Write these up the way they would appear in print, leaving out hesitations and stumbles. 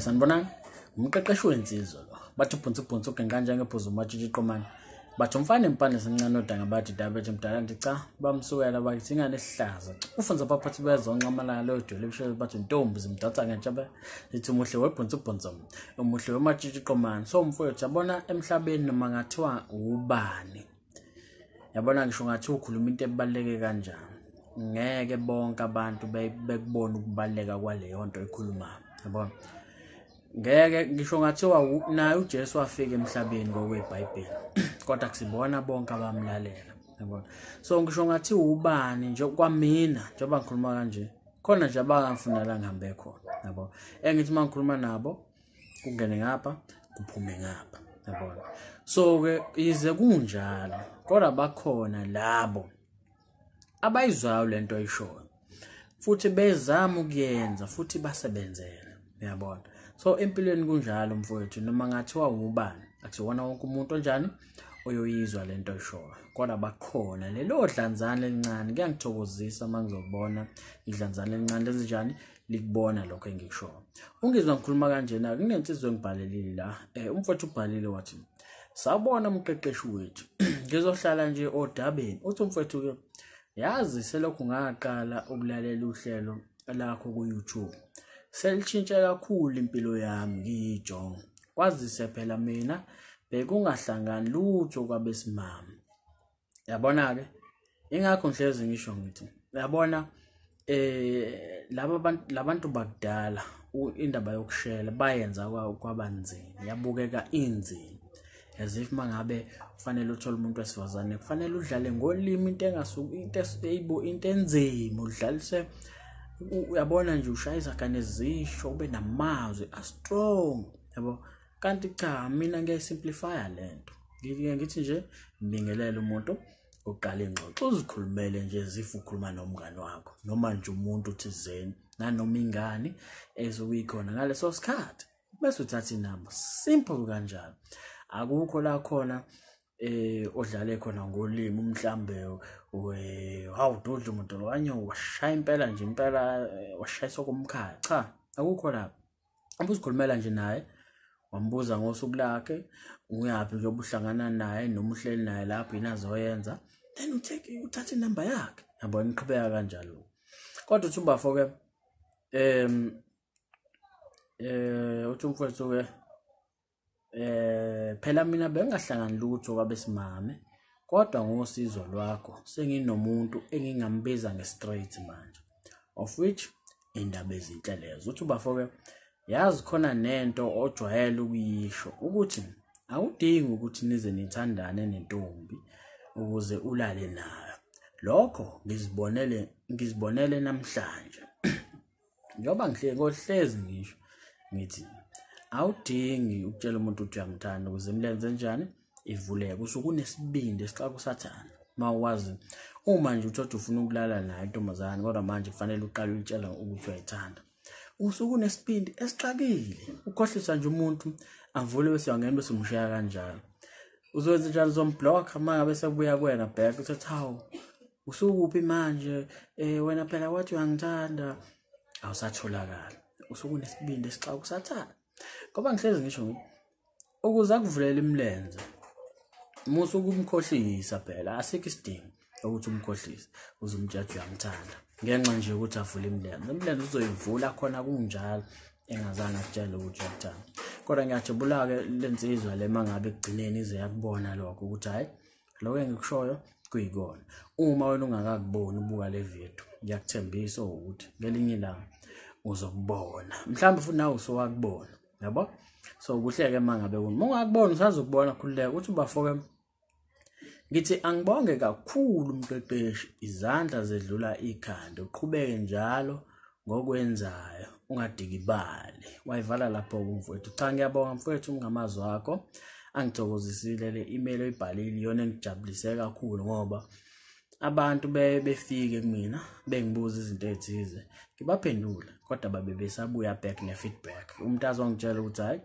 Sanibonani, Mqeqeshi Wezinsizwa lo. Bathi ubhuntsubhuntsu kanje ngephuzu matshitshi qomani. Bathi umfana empane sencane odanga bathi dabethe mdala ndicha bamsukela bathi ingane esihlaza. Ufunza abaphathi bezonqamalanga lo dwele ebishela bathi intombi zimdatha ngentshabe. Lithi umuhle webhuntsubhuntsu, umuhle wematshitshi qomani. So mfowethu yabona emhlabeni noma ngathiwa ubani. Yabona ngisho ngathi ukhuluma into ebaleke kanjani. Ngeke bonke abantu bekubona ukubaleka kwaleyo nto ekhulumayo. Yabona ngeke ngisho ngathiwa naye uJesu wafika emhlabeni ngokweBhayibheli kodwa kusibona bonke abamlalela. Yabona so ngisho ngathi ubani nje kwamina njengoba ngikhuluma kanje khona nje abangafunela ngihambe khona. Yabona engithi mangikhuluma nabo kungene ngapha kuphume ngapha. Yabona so ke ize kunjalo kodwa bakhona labo abayizwayo lento ayishoyo futhi bezama ukuyenza futhi basebenzele. Yabona so empilweni kunjalo mfowethu noma ngathiwa ubani akusiwona wonke umuntu onjani oyoyizwa lento ayishoyo kodwa bakhona lelo dlanzana elincane. Kuyangithokozisa mangizobona idlanzana elincane lezinjani likubona lokho engikushoyo. Ungizwa ngikhuluma kanjena kunensizwe engibhalelile la umfowethu ubhalile wathi sabona umqeqeshi wethu ngizohlala nje odabeni. Uthi umfowethu ke yazi selokhu ngaqala ukulalela uhlelo lakho ku YouTube selitshintsha kakhulu impilo yami ngiyijonga. Kwazise phela mina bekungahlangani lutho kwabesimama. Yabona ke ingakho ngihlezi ngisho ngithi yabona labantu bakudala indaba yokushela bayenza kwabanzima yabukeka inzima as if mangabe kufanele uthole umuntu wesifazane kufanele udlale ngolimi into engasuki into enzima udlalise. Uyabona nje ushayisa kane zisho ube namazwi a strong. Yabo kanti cha mina ngiyasimplifya lento. Ngithi nje ngibingelela umuntu oqala ingxoxo uzikhulumele nje zifu ukhuluma nomngane wakho noma nje umuntu uthizeni nanoma ingane ezokuyikhona ngaleso sikhathi bese uthatha inamba simple kanjalo. Akukho la khona odlale khona ngolimi mhlambe awududla umuntu lowanyo washaya impela nje impela washayisa komkhaya. Cha akukho lapho. Ubuzikhulumela nje naye wambuza ngosuku lakhe uyapi nje obuhlangana naye noma uhleli naye lapho inazoyenza then uthatha inamba yakhe. Yabona iqhubeka kanjalo kodwa uthi ubafo ke uthi umfowethu ke phela mina bengahlangani lutho kwabesimame kodwa ngosizo lwakho senginomuntu engingambiza ngestraight manje of which indaba ezinhle lezo. Uthi ubafo ke yazi khona nento ojwayele ukuyisho ukuthi awudingi ukuthi nize nithandane nentombi ukuze ulale nayo. Lokho ngizibonele namhlanje njoba ngohlezi ngisho ngithi awudingi ukutshela umuntu ukuthi uyamthanda ukuze imlenze njani ivuleke. Usuku unesibindi esixaka usathana mawazi uma nje uthatha ufuna ukulala naye intombazane kodwa manje kufanele uqale ulitshela ukuthi uyayithanda. Usuku unesibindi esixakile ukhohlisa nje umuntu avule bese uyangena bese umshaya kanjalo. Uzokwenza njalo zomblock mangabe sekubuya kuwena back uthi hawu usukuphi manje wena phela wathi uyangithanda awusatholakala. Usuku unesibindi esixaka usathana ngoba ngihlezi ngisho ukuze akuvulela imlenze musu kumkhohlisa phela asikho isidingo ukuthi umkhohlise uzumjaji uyamthanda ngenxa nje ukuthi avule imlenze. Imlenze uzoyivula khona kunjalo engazange akutshela ukuthi uyamthanda. Kodwa ngiyajabula ke lensizwa le mangabe ekugcineni ize yakubona lokho ukuthi hayi lokho engikushoyo kuyikona. Uma wena ungakakuboni ubuka le video ngiyakuthembisa ukuthi ngelinye ilanga uzokubona mhlawumbe futhi nawe usowakubona. Yabo so kuhleke mangabe ungakubona usazokubona khululeka. Uthi ubafoke ngithi angibonge kakhulu umqeqeshi izandla zedlula ikhanda uqhubeke njalo ngokwenzayo ungadikibali. Wayivala lapho umfowethu. Cha ngiyabonga mfowethu ngamazwi akho angithokozisile le email oyibhalile yona engijabulise kakhulu ngoba abantu befike kumina bengibuza izinto ezithize ngibaphendula kodwa babe besabuya back ne feedback. Umuntu azongitshela ukuthi hayi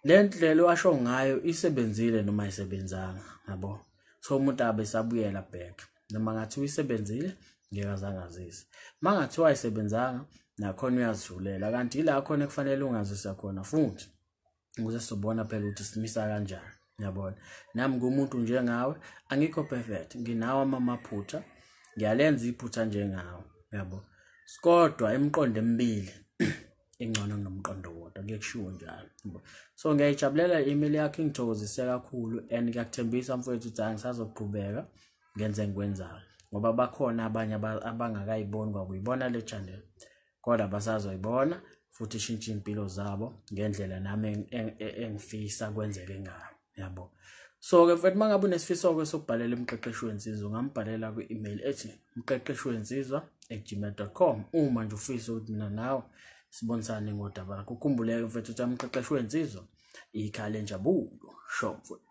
le ndlela washo ngayo isebenzile noma ayisebenzanga. Yabo so umuntu abesabuyela back noma ngathi uyisebenzile ngeke azangazise mangathi wayisebenzanga nakhona uyazivulela kanti ila khona kufanele ungazisa khona futhi ukuze sobona phela ukuthi simisa kanjani. Yabona, nami ngumuntu njengawe, angikho perfect, nginawo amaphutha, ngiyalenza iphutha njengawe. Yabo, kodwa imiqondo emibili ingcono kunomqondo wodwa, ngiyakushiwo njalo. So ngiyayijabulela i-email yakho, ngithokozise kakhulu and ngiyakuthembisa mfowethu ukuthi angisazoqhubeka ngenze engikwenzayo ngoba bakhona abanye abangakayiboni kwakuyibona le channel kodwa basazoyibona futhi ishintshe impilo zabo ngendlela nami engifisa kwenzeke ngayo. Yabo, so ke mfethu mangabe unesifiso sokubhalela umqeqeshi wensizwa ungambhalela ku-email ethi mqeqeshiwezinsizwa@gmail.com uma nje ufisa ukuthi mina nawe sibonisane ngodaba lakho. Ukhumbuleke mfethu ukuthi umqeqeshi wensizwa ikhala lenjabulo. Sho mfethu.